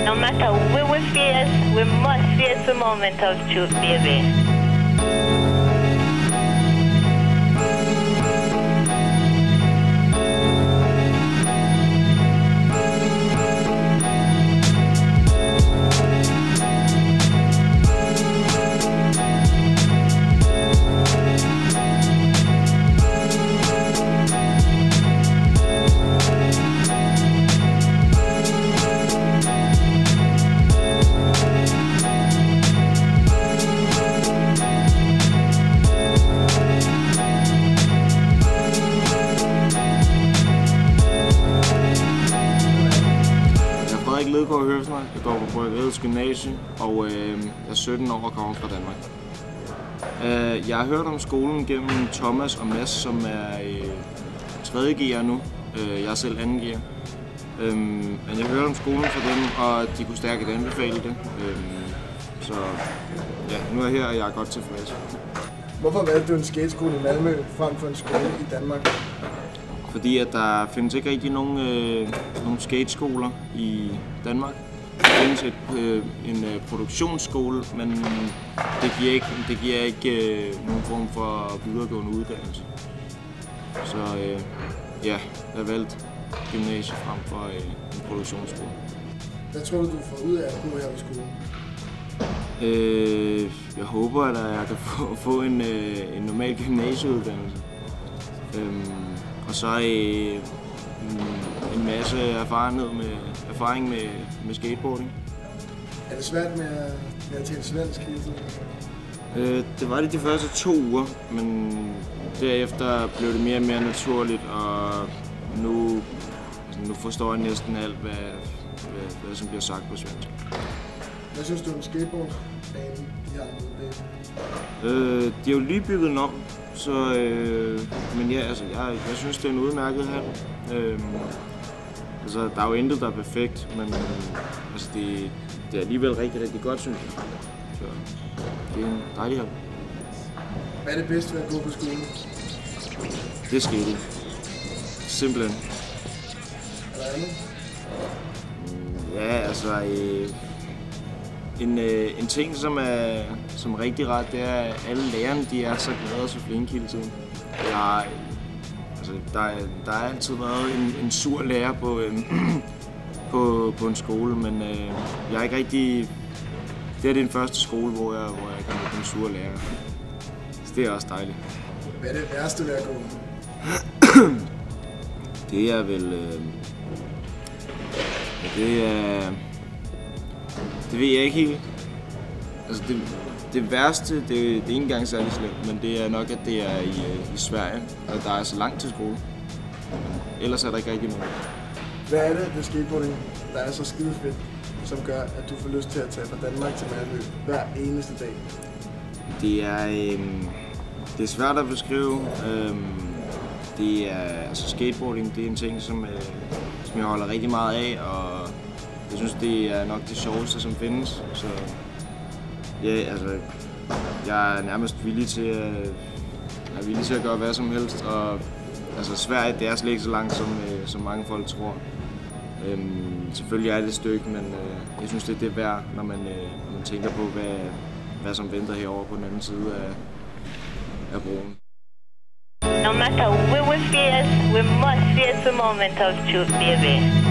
No matter where we face, we must face the moment of truth, baby. Ledegaard Høfsner. Jeg går på Bryggeriets Gymnasie, og jeg er 17 år og kommer fra Danmark. Jeg har hørt om skolen gennem Thomas og Mads, som er 3. gear nu. Jeg er selv 2. gear. Men jeg hørte om skolen fra dem, og de kunne stærkt anbefale det. Så ja, nu er jeg her, og jeg er godt tilfreds. Hvorfor valgte du en skateskole i Malmø frem for en skole i Danmark? Fordi at der findes ikke rigtig nogen skateskoler i Danmark. Der findes en produktionsskole, men det giver ikke nogen form for videregående uddannelse. Så ja, jeg valgte gymnasiet frem for en produktionsskole. Hvad tror du får ud af at gå her på skolen? Jeg håber, at jeg kan få en normal gymnasieuddannelse. Og så en masse erfaring med skateboarding. Er det svært med at tale svensk hele tiden? Det var det de første 2 uger, men derefter blev det mere og mere naturligt, og nu forstår jeg næsten alt, hvad som bliver sagt på svensk. Hvad synes du om skateboardbanen, de har med? De har jo lige bygget den om, så, men ja, altså, jeg synes, det er en udmærket hal. Altså, der er jo intet, der er perfekt, men altså, det er alligevel rigtig, rigtig godt, synes jeg. Så det er en dejlig hal. Hvad er det bedste ved at gå på skolen? Det er skating. Simpelthen. Er der andet? Ja, altså... En ting, som er rigtig ret, det er, at alle lærerne de er så glade og så flinke hele tiden. Der har altid været en sur lærer på en skole, men jeg er ikke rigtig... Det er den første skole, hvor jeg kan have en sur lærer. Så det er også dejligt. Hvad er det værste ved at gå? Det er vel... Det ved jeg ikke helt. Altså det værste, det er ikke engang særlig slemt, men det er nok, at det er i Sverige, og der er så langt til skole. Ellers er der ikke rigtig noget. Hvad er det ved skateboarding, der er så skide fedt, som gør, at du får lyst til at tage fra Danmark til Malmø hver eneste dag? Det er svært at beskrive. Altså skateboarding, det er en ting, som jeg holder rigtig meget af, og jeg synes, det er nok det sjoveste, som findes. Så ja, altså, jeg er nærmest villig til at gøre hvad som helst. Og altså, Sverige, det er slet ikke så langt, som mange folk tror. Selvfølgelig er det et stykke, men jeg synes, det er det værd, når man tænker på, hvad som venter herovre på den anden side af broen. No matter where we face, we must face the moment of truth, baby.